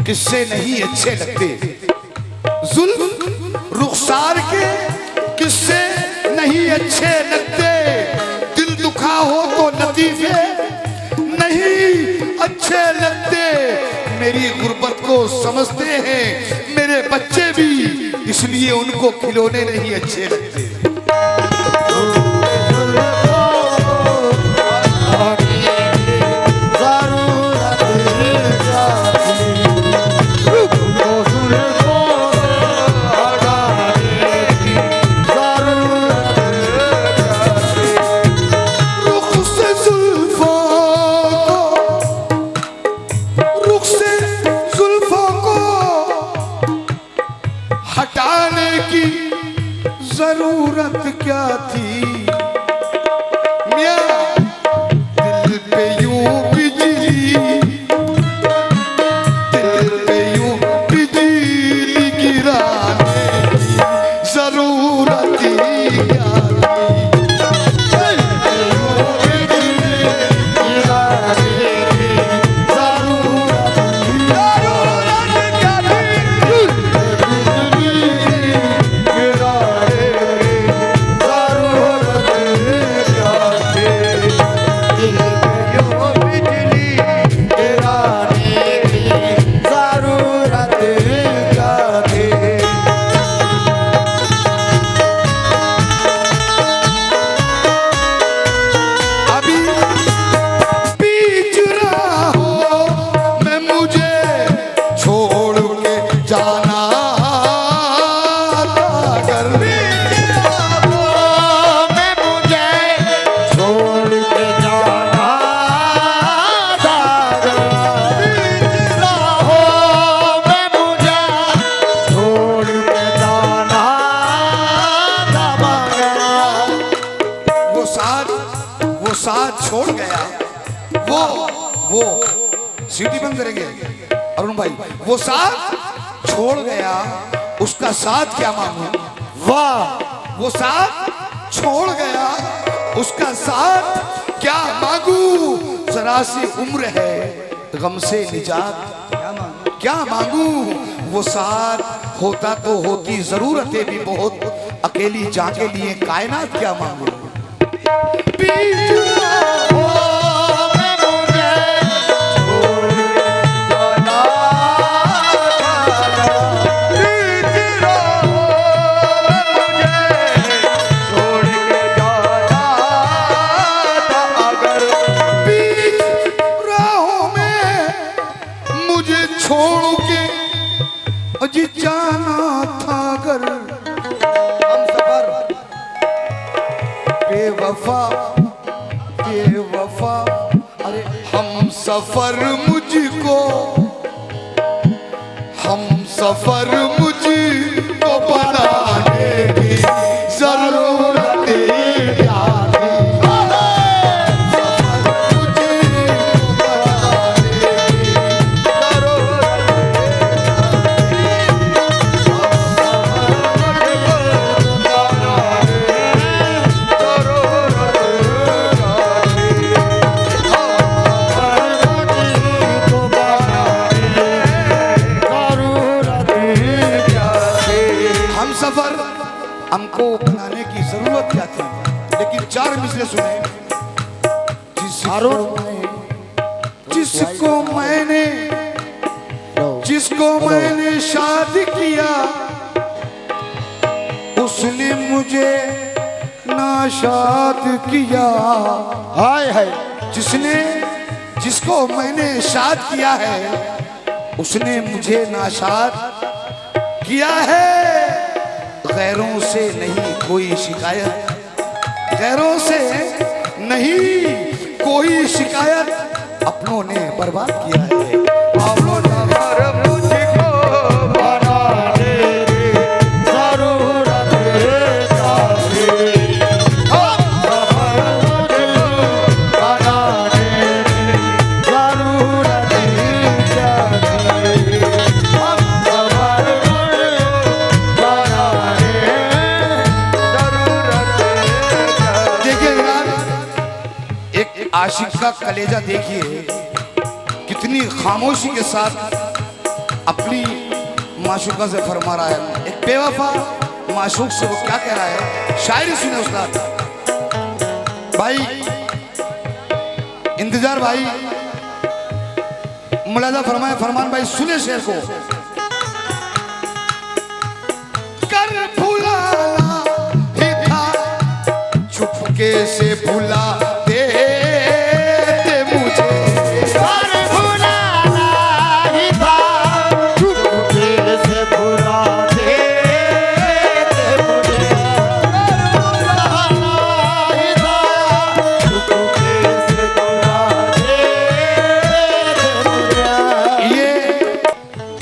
किससे नहीं अच्छे लगते, जुल्फ रुखसार के किससे नहीं अच्छे लगते, दिल दुखा हो तो लतीफे नहीं अच्छे लगते। मेरी गुर्बत को समझते हैं मेरे बच्चे भी, इसलिए उनको खिलौने नहीं अच्छे लगते। जरूरत क्या थी मियां, दिल पे यूं बिजली, दिल पे यूं बिजली गिराने की जरूरत क्या छोड़ गया, वो सीटी बंद करेंगे अरुण भाई, वो साथ छोड़ गया, उसका साथ क्या मांगू, वाह वो साथ छोड़ गया, उसका साथ क्या मांगू, जरा सी उम्र है गम से निजात क्या मांगू, वो साथ होता तो होती जरूरतें भी बहुत, अकेली जान के लिए कायनात क्या मांगू। जाना था अगर हम सफर, बेवफा बेवफा, अरे हम सफर मुझको, हम सफर मुझको बनाने की जरूरत क्या थी, हमको बनाने की जरूरत क्या थी। लेकिन चार मिसरे सुने, जिसको मैंने शादी किया, उसने मुझे नाशाद किया, हाय हाय, जिसको मैंने शाद किया है, उसने मुझे नाशाद किया है। गैरों से नहीं कोई शिकायत, गैरों से नहीं कोई शिकायत, अपनों ने बर्बाद किया है। अपनों ने मुझको बनाने की जरूरत क्या थी, आशिक का कलेजा देखिए, कितनी खामोशी के साथ अपनी माशूका से फरमा रहा है, एक बेवफा माशूक से वो क्या कह रहा है, शायरी सुने उस्ताद भाई, इंतजार भाई, मुलाजा फरमाए फरमान भाई, सुने शेर को। कर भुलाना ही था, चुपके से भुला दे मुझे, कर भुलाना ही था, चुपके से भुला दे मुझे, कर भुलाना ही था, चुपके से भुला दे मुझे। ये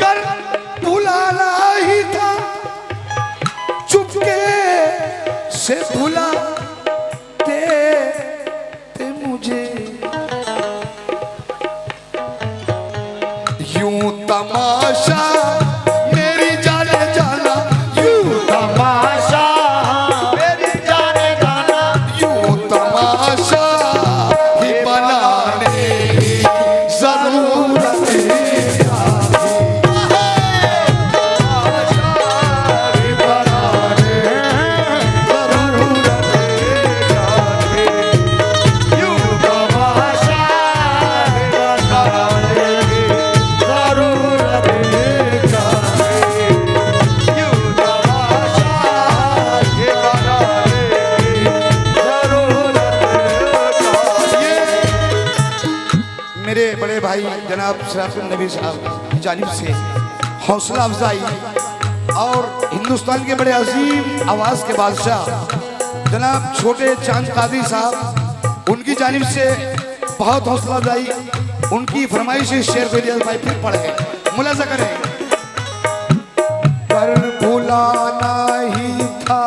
कर भुलाना ही था, चुपके से भुला दे मुझे, यूं तमाशा मेरी जाने जाना, यूं तमाशा मेरी जाने जाना, यूं तमाशा ही बनाने की जरूरत मेरे बड़े भाई जनाब शराफुल नबी साहब की जानिब से हौसला अफजाई और हिंदुस्तान के बड़े अजीम आवाज़ के बादशाह जनाब छोटे चांद कादरी साहब, उनकी जानिब से बहुत हौसला अफजाई, उनकी फरमाइश शेर को इलियास भाई फिर पढ़े, मुलाजा करें। पर भुलाना ही था,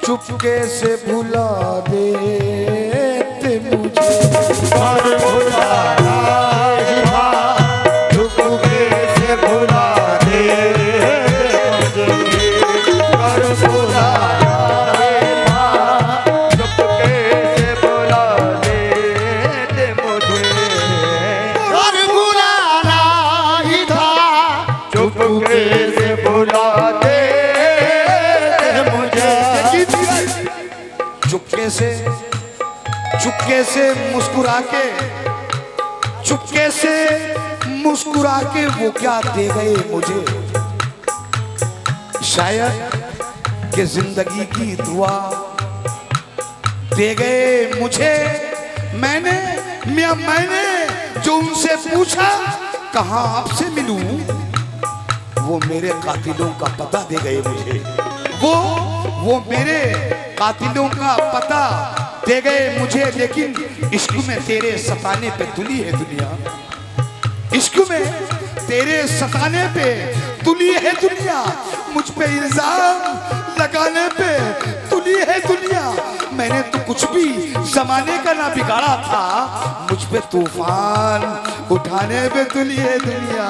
चुपके से भुला देते मुझे, कर भुलाना ही था, चुपके से भुला दे मुझे, कर भुलाना ही था, चुपके से भुला दे मुझे, कर भुलाना ही था, चुपके से भुला दे मुझे। चुपके से मुस्कुरा के, चुपके से मुस्कुरा के वो क्या दे गए मुझे, शायद कि जिंदगी की दुआ दे गए मुझे। मैंने जो उनसे पूछा कहाँ आपसे मिलूं, वो मेरे कातिलों का पता दे गए मुझे, वो मेरे कातिलों का पता दे गए मुझे। लेकिन इश्क में तेरे सताने पे तुली है दुनिया, इश्क में तेरे सताने पे तुली है दुनिया, मुझ पे इल्जाम लगाने पे तुली है दुनिया। मैंने तो कुछ भी जमाने का ना बिगाड़ा था, मुझ पे तूफान उठाने पे तुली है दुनिया।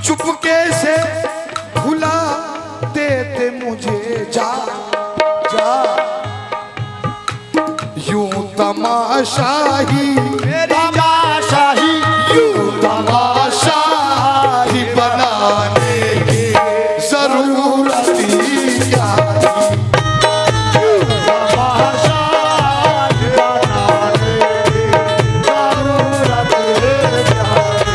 चुपके से भुला देते मुझे, जा जा यूं तमाशा ही यूं तमाशा ही बनाने की जरूरत क्या थी, यूं तमाशा ही बनाने की जरूरत क्या थी।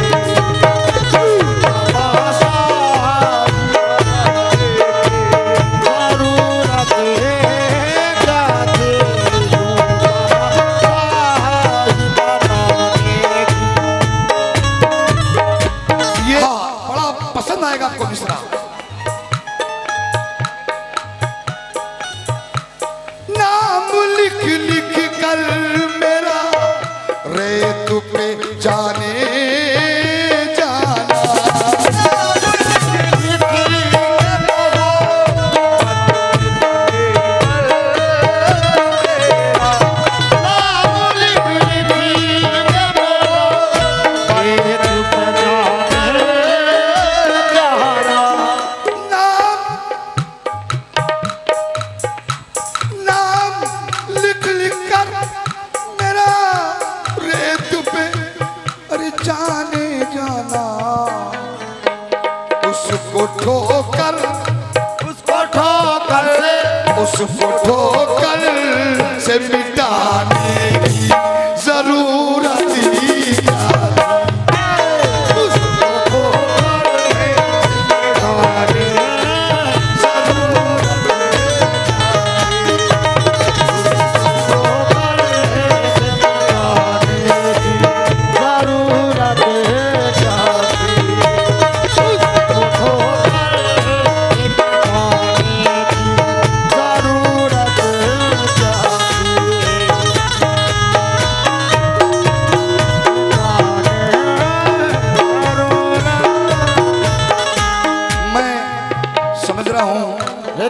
उसको ठोकर से मिटाने की जरूरत ही क्या थी। उसको ठोकर से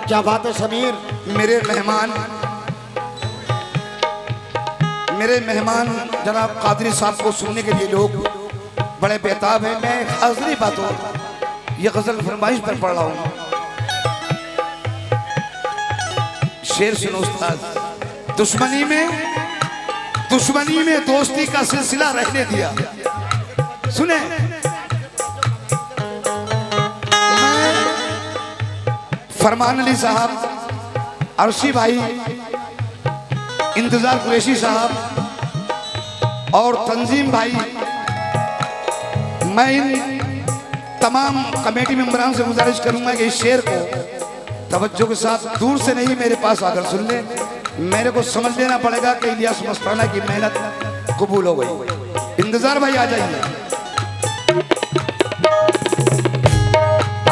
क्या बात है समीर। मेरे मेहमान जनाब कादरी साहब को सुनने के लिए लोग बड़े बेताब हैं। मैं हाजिरी बातों ये गजल फरमाइश पर पढ़ रहा हूँ। शेर सुनो उस्ताद। दुश्मनी में दोस्ती का सिलसिला रहने दिया। सुने फरमान अली साहब, अर्शी भाई, इंतजार कुरैशी साहब और तंजीम भाई, मैं इन तमाम कमेटी मेंबरान से गुजारिश करूंगा कि इस शेर को तवज्जो के साथ दूर से नहीं मेरे पास आकर सुन ले। मेरे को समझ लेना पड़ेगा कि इलियास मस्ताना की मेहनत कबूल हो गई। इंतजार भाई आ जाइए।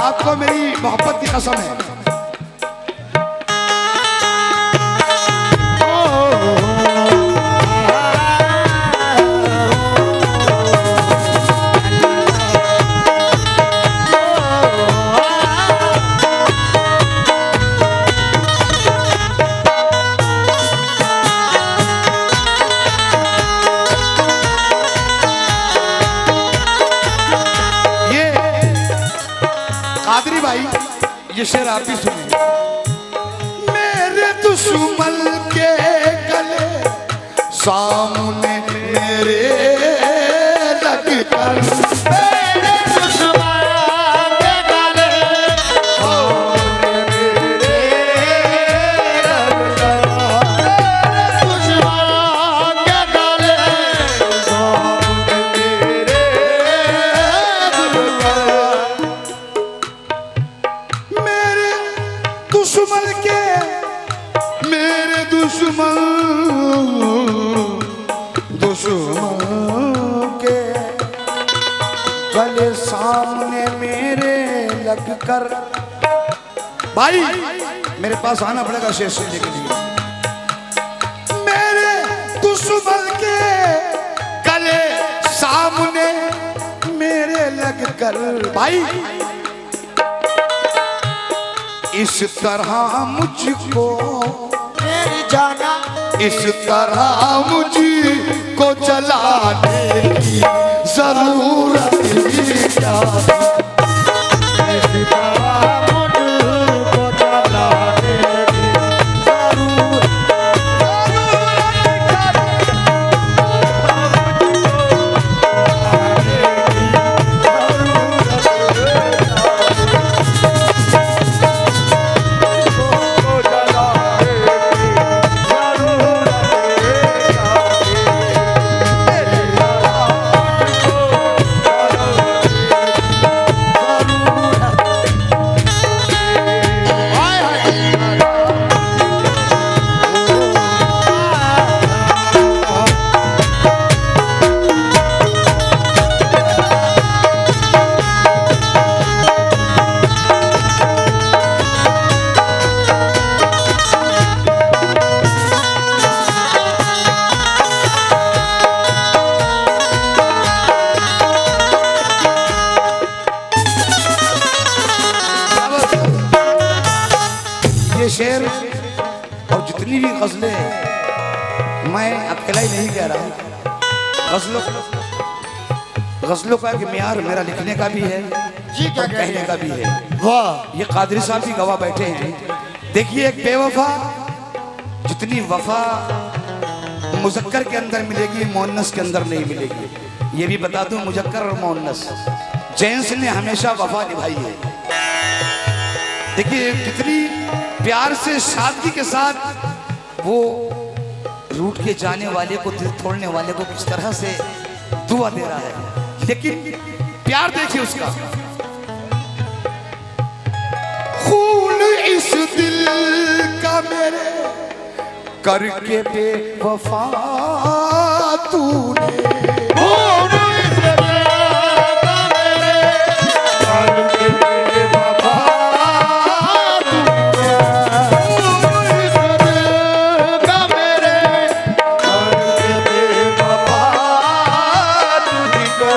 आपको मेरी मोहब्बत की कसम है। कादरी भाई ये शेर आप भी सुनिए। मेरे दुश्मन के गले सामने मेरे लगकर, मेरे दुश्मन के गले सामने मेरे लगकर, दुश्मन के गले सामने मेरे दुश्मन के गले सामने मेरे लगकर। भाई मेरे पास आना पड़ेगा शेर सुनने के लिए। मेरे दुश्मन के गले सामने मेरे लगकर, भाई इस तरह मुझको मेरी जाना, इस तरह मुझको जलाने की जरूरत ही क्या थी। इस तरह मुझको जलाने की जरूरत शेर और जितनी भी गजलें मैं अकेला ही नहीं कह रहा। गजलों का एक म्यार मेरा लिखने का भी है जी, क्या कहने का भी है। वाह, ये कादरी साहब भी गवाह बैठे हैं। देखिए एक बेवफा जितनी वफा मुजक्कर के अंदर मिलेगी मुअन्नस के अंदर नहीं मिलेगी। ये भी बता दूं मुजक्कर और मुअन्नस जेंट्स ने हमेशा वफा निभाई है। देखिए जितनी प्यार से सादगी के साथ वो रूठ के जाने वाले को, दिल तोड़ने वाले को किस तरह से दुआ दे रहा है। लेकिन प्यार देखिए उसका। खून इस दिल का मेरे करके बेवफा तूने, खून इस दिल का मेरे करके बेवफा तूने, खून इस दिल का मेरे करके बेवफा तुझको।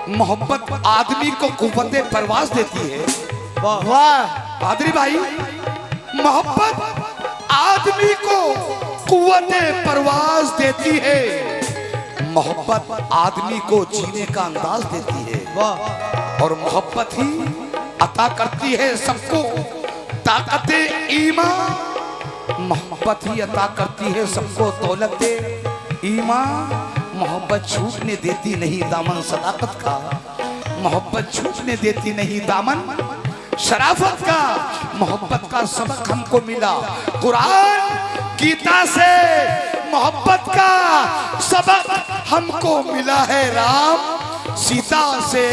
मोहब्बत आदमी को कुव्वते परवाज देती है। वाह पादरी भाई, मोहब्बत आदमी को कुव्वते परवाज देती है। मोहब्बत आदमी को जीने का अंदाज देती है। वाह। और मोहब्बत ही अता करती है सबको ताकते ईमान। मोहब्बत ही अता करती है सबको दौलते ईमान। मोहब्बत छूटने देती नहीं दामन सदाकत का, मोहब्बत छूटने देती नहीं दामन शराफत का। मोहब्बत का सबक हमको मिला कुरान गीता से, मोहब्बत का सबक हमको मिला है राम सीता से।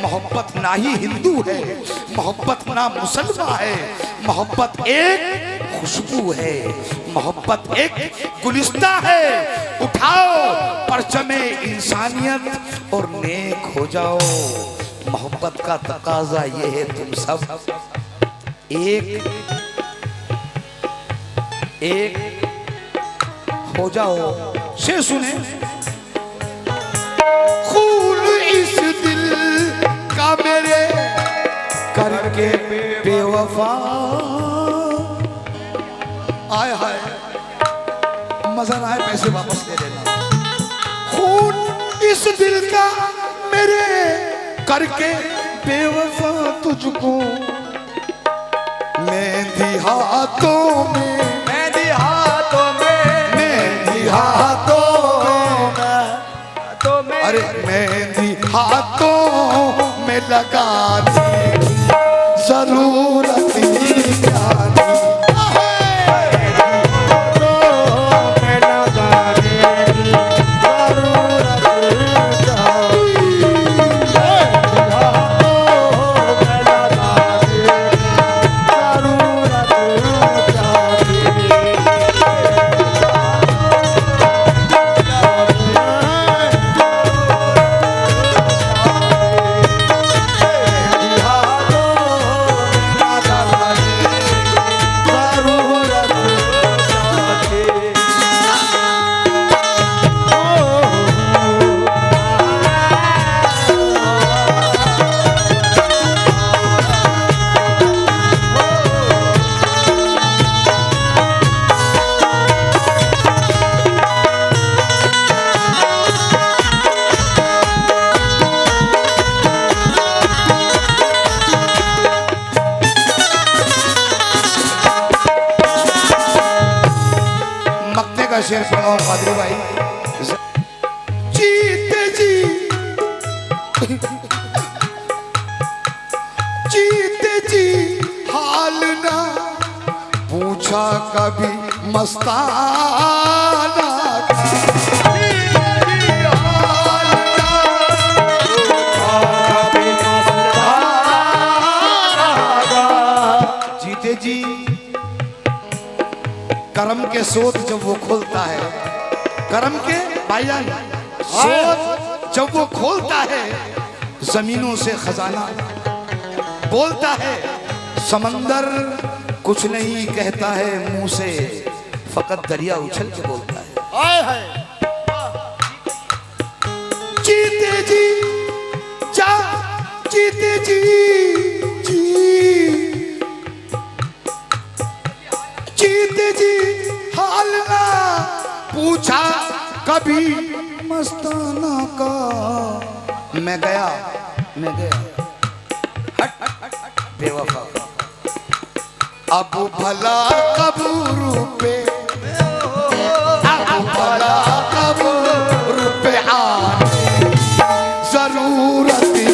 मोहब्बत ना ही हिंदू है, मोहब्बत ना मुसलमान है, मोहब्बत एक खुशबू है, मोहब्बत एक गुलिस्ता है। उठाओ परचमे इंसानियत और नेक हो जाओ। मोहब्बत का तकाजा ये है तुम सब एक एक हो जाओ। से सुने, खून इस दिल का मेरे करके बेवफा। आए हाय, मजा ना आए पैसे वापस ले लेना। खून इस दिल का मेरे करके बेवफा तुझको, मेहंदी हाथों में, मेहंदी हाथों में, मेहंदी हाथों में, अरे मेहंदी हाथों में लगाने जरूरत शेर सुनाओ पादरी भाई। जीते जी जीते जी हाल ना पूछा कभी मस्ताना का। जीते जी करम के सोत जब वो खोलता है, करम के भाईजान सोत जब वो खोलता है, जमीनों से खजाना बोलता है। समंदर कुछ नहीं कहता है मुंह से, फकत दरिया उछल के बोलता है। जीते जी जा, जीते जी जीते जी हाल ना पूछा कभी मस्ताना का। मैं गया बेवफा, अब भला कबूर पे, अब भला कबूर पे आने जरूरत ही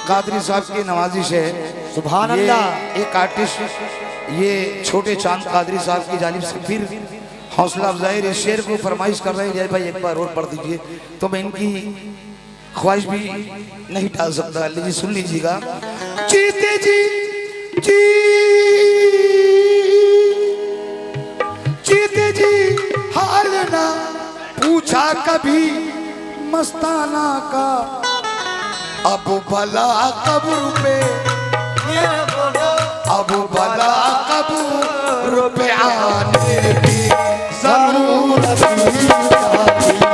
कादरी साहब की नवाजिश है। सुभान ये अल्लाह। एक आर्टिस्ट ये छोटे चांद कादरी साहब की जानिब से फिर हौसला अफजाई इस शेर को फरमाइश कर रहे हैं। जय भाई एक बार और पढ़ दीजिए, तो मैं इनकी ख्वाहिश भी नहीं टाल सकता। लीजिए सुन लीजिएगा। जीते जी जी जीते जी हाल ना पूछा कभी मस्ताना का, अब भला कब्र पे, अब भला कब्र पे आने की जरूरत नहीं।